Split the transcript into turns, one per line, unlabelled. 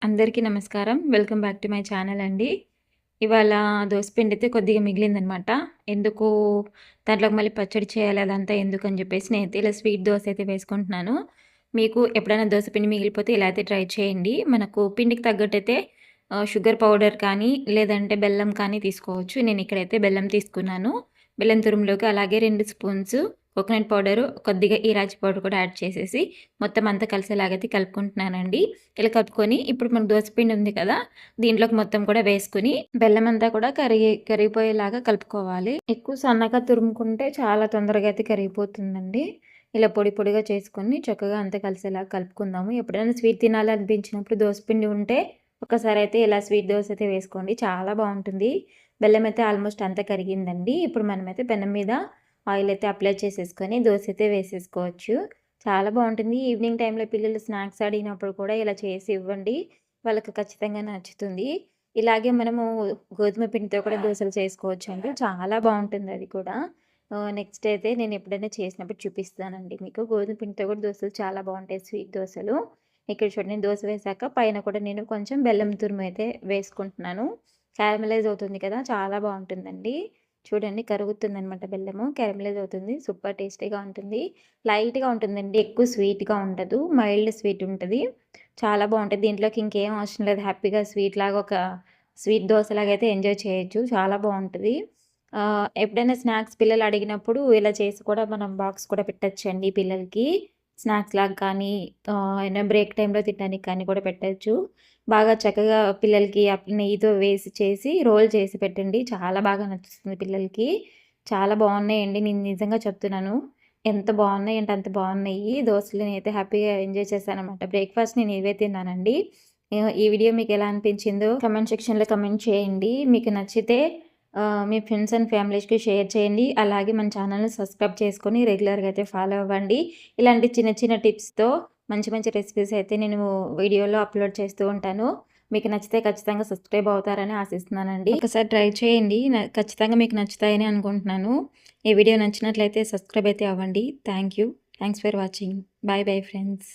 అందరికీ నమస్కారం. Welcome back to my channel అండి. ఇవాళ దోసపిండి అయితే కొద్దిగా మిగిలిందనమాట. ఎందుకు దాంట్లోకి మళ్ళీ పచ్చడి చేయాలి అదంతా ఎందుకని చెప్పేసి నేనైతే ఇలా స్వీట్ దోస అయితే వేసుకుంటున్నాను. మీకు ఎప్పుడైనా దోసపిండి మిగిలిపోతే ఇలా అయితే ట్రై చేయండి. మనకు పిండికి తగ్గట్టయితే షుగర్ పౌడర్ కానీ లేదంటే బెల్లం కానీ తీసుకోవచ్చు. నేను ఇక్కడైతే బెల్లం తీసుకున్నాను. బెల్లం తురుములోకి అలాగే 2 స్పూన్స్ కోకోనట్ పౌడరు, కొద్దిగా ఇలాచి పౌడర్ కూడా యాడ్ చేసేసి మొత్తం అంతా కలిసేలాగైతే కలుపుకుంటున్నానండి. ఇలా కలుపుకొని ఇప్పుడు మనకు దోసపిండి ఉంది కదా, దీంట్లోకి మొత్తం కూడా వేసుకుని బెల్లం అంతా కూడా కరిగిపోయేలాగా కలుపుకోవాలి. ఎక్కువ సన్నగా తురుముకుంటే చాలా తొందరగా అయితే కరిగిపోతుందండి. ఇలా పొడి పొడిగా చేసుకొని చక్కగా అంతా కలిసేలాగా కలుపుకుందాము. ఎప్పుడైనా స్వీట్ తినాలనిపించినప్పుడు దోసపిండి ఉంటే ఒకసారి అయితే ఇలా స్వీట్ దోశ అయితే వేసుకోండి, చాలా బాగుంటుంది. బెల్లం అయితే ఆల్మోస్ట్ అంతా కరిగిందండి. ఇప్పుడు మనమైతే పెనం మీద ఆయిల్ అయితే అప్లై చేసేసుకొని దోశ అయితే వేసేసుకోవచ్చు. చాలా బాగుంటుంది. ఈవినింగ్ టైంలో పిల్లలు స్నాక్స్ అడిగినప్పుడు కూడా ఇలా చేసి ఇవ్వండి, వాళ్ళకి ఖచ్చితంగా నచ్చుతుంది. ఇలాగే మనము గోధుమ పిండితో కూడా దోశలు చేసుకోవచ్చండి, చాలా బాగుంటుంది అది కూడా. నెక్స్ట్ అయితే నేను ఎప్పుడైనా చేసినప్పుడు చూపిస్తానండి మీకు. గోధుమ పిండితో కూడా దోశలు చాలా బాగుంటాయి, స్వీట్ దోశలు. ఇక్కడ చూడండి, దోశ వేసాక పైన కూడా నేను కొంచెం బెల్లం తురుము అయితే వేసుకుంటున్నాను. క్యారమలైజ్ అవుతుంది కదా, చాలా బాగుంటుందండి. చూడండి, కరుగుతుందనమాట బెల్లము, క్యారమలైజ్ అవుతుంది. సూపర్ టేస్టీగా ఉంటుంది. లైట్‌గా ఉంటుందండి, ఎక్కువ స్వీట్‌గా ఉండదు. మైల్డ్ స్వీట్ ఉంటది. చాలా బావుంటది. దీంట్లోకి ఇంకేం అవసరం లేదు. హ్యాపీగా స్వీట్‌లాగా ఒక స్వీట్ దోసలాగా అయితే ఎంజాయ్ చేయొచ్చు, చాలా బావుంటది. ఎప్పుడైనా స్నాక్స్ పిల్లలు అడిగినప్పుడు ఇలా చేసి కూడా మనం బాక్స్ కూడా పెట్టొచ్చండి పిల్లలకి. స్నాక్స్‌లాగా కానీ ఏమైనా బ్రేక్ టైమ్‌లో తినడానికి కానీ కూడా పెట్టొచ్చు. బాగా చక్కగా పిల్లలకి నెయ్యితో వేసి చేసి రోల్ చేసి పెట్టండి, చాలా బాగా నచ్చుతుంది పిల్లలకి. చాలా బాగున్నాయండి, నేను నిజంగా చెప్తున్నాను. ఎంత బాగున్నాయంటే అంత బాగున్నాయి దోసలు. నేనైతే హ్యాపీగా ఎంజాయ్ చేశాననమాట. బ్రేక్‌ఫాస్ట్ నేను ఇవే తిన్నానండి. ఈ వీడియో మీకు ఎలా అనిపించిందో కమెంట్ సెక్షన్‌లో కమెంట్ చేయండి. మీకు నచ్చితే మీ ఫ్రెండ్స్ అండ్ ఫ్యామిలీస్‌కి షేర్ చేయండి. అలాగే మన ఛానల్‌ని సబ్స్క్రైబ్ చేసుకొని రెగ్యులర్‌గా అయితే ఫాలో అవ్వండి. ఇలాంటి చిన్న చిన్న టిప్స్‌తో మంచి మంచి రెసిపీస్ అయితే నేను వీడియోలో అప్లోడ్ చేస్తూ ఉంటాను. మీకు నచ్చితే ఖచ్చితంగా సబ్స్క్రైబ్ అవుతారని ఆశిస్తున్నానండి. ఒకసారి ట్రై చేయండి, ఖచ్చితంగా మీకు నచ్చుతాయని అనుకుంటున్నాను. ఈ వీడియో నచ్చినట్లయితే సబ్స్క్రైబ్ అయితే అవ్వండి. Thanks for watching. Bye bye friends.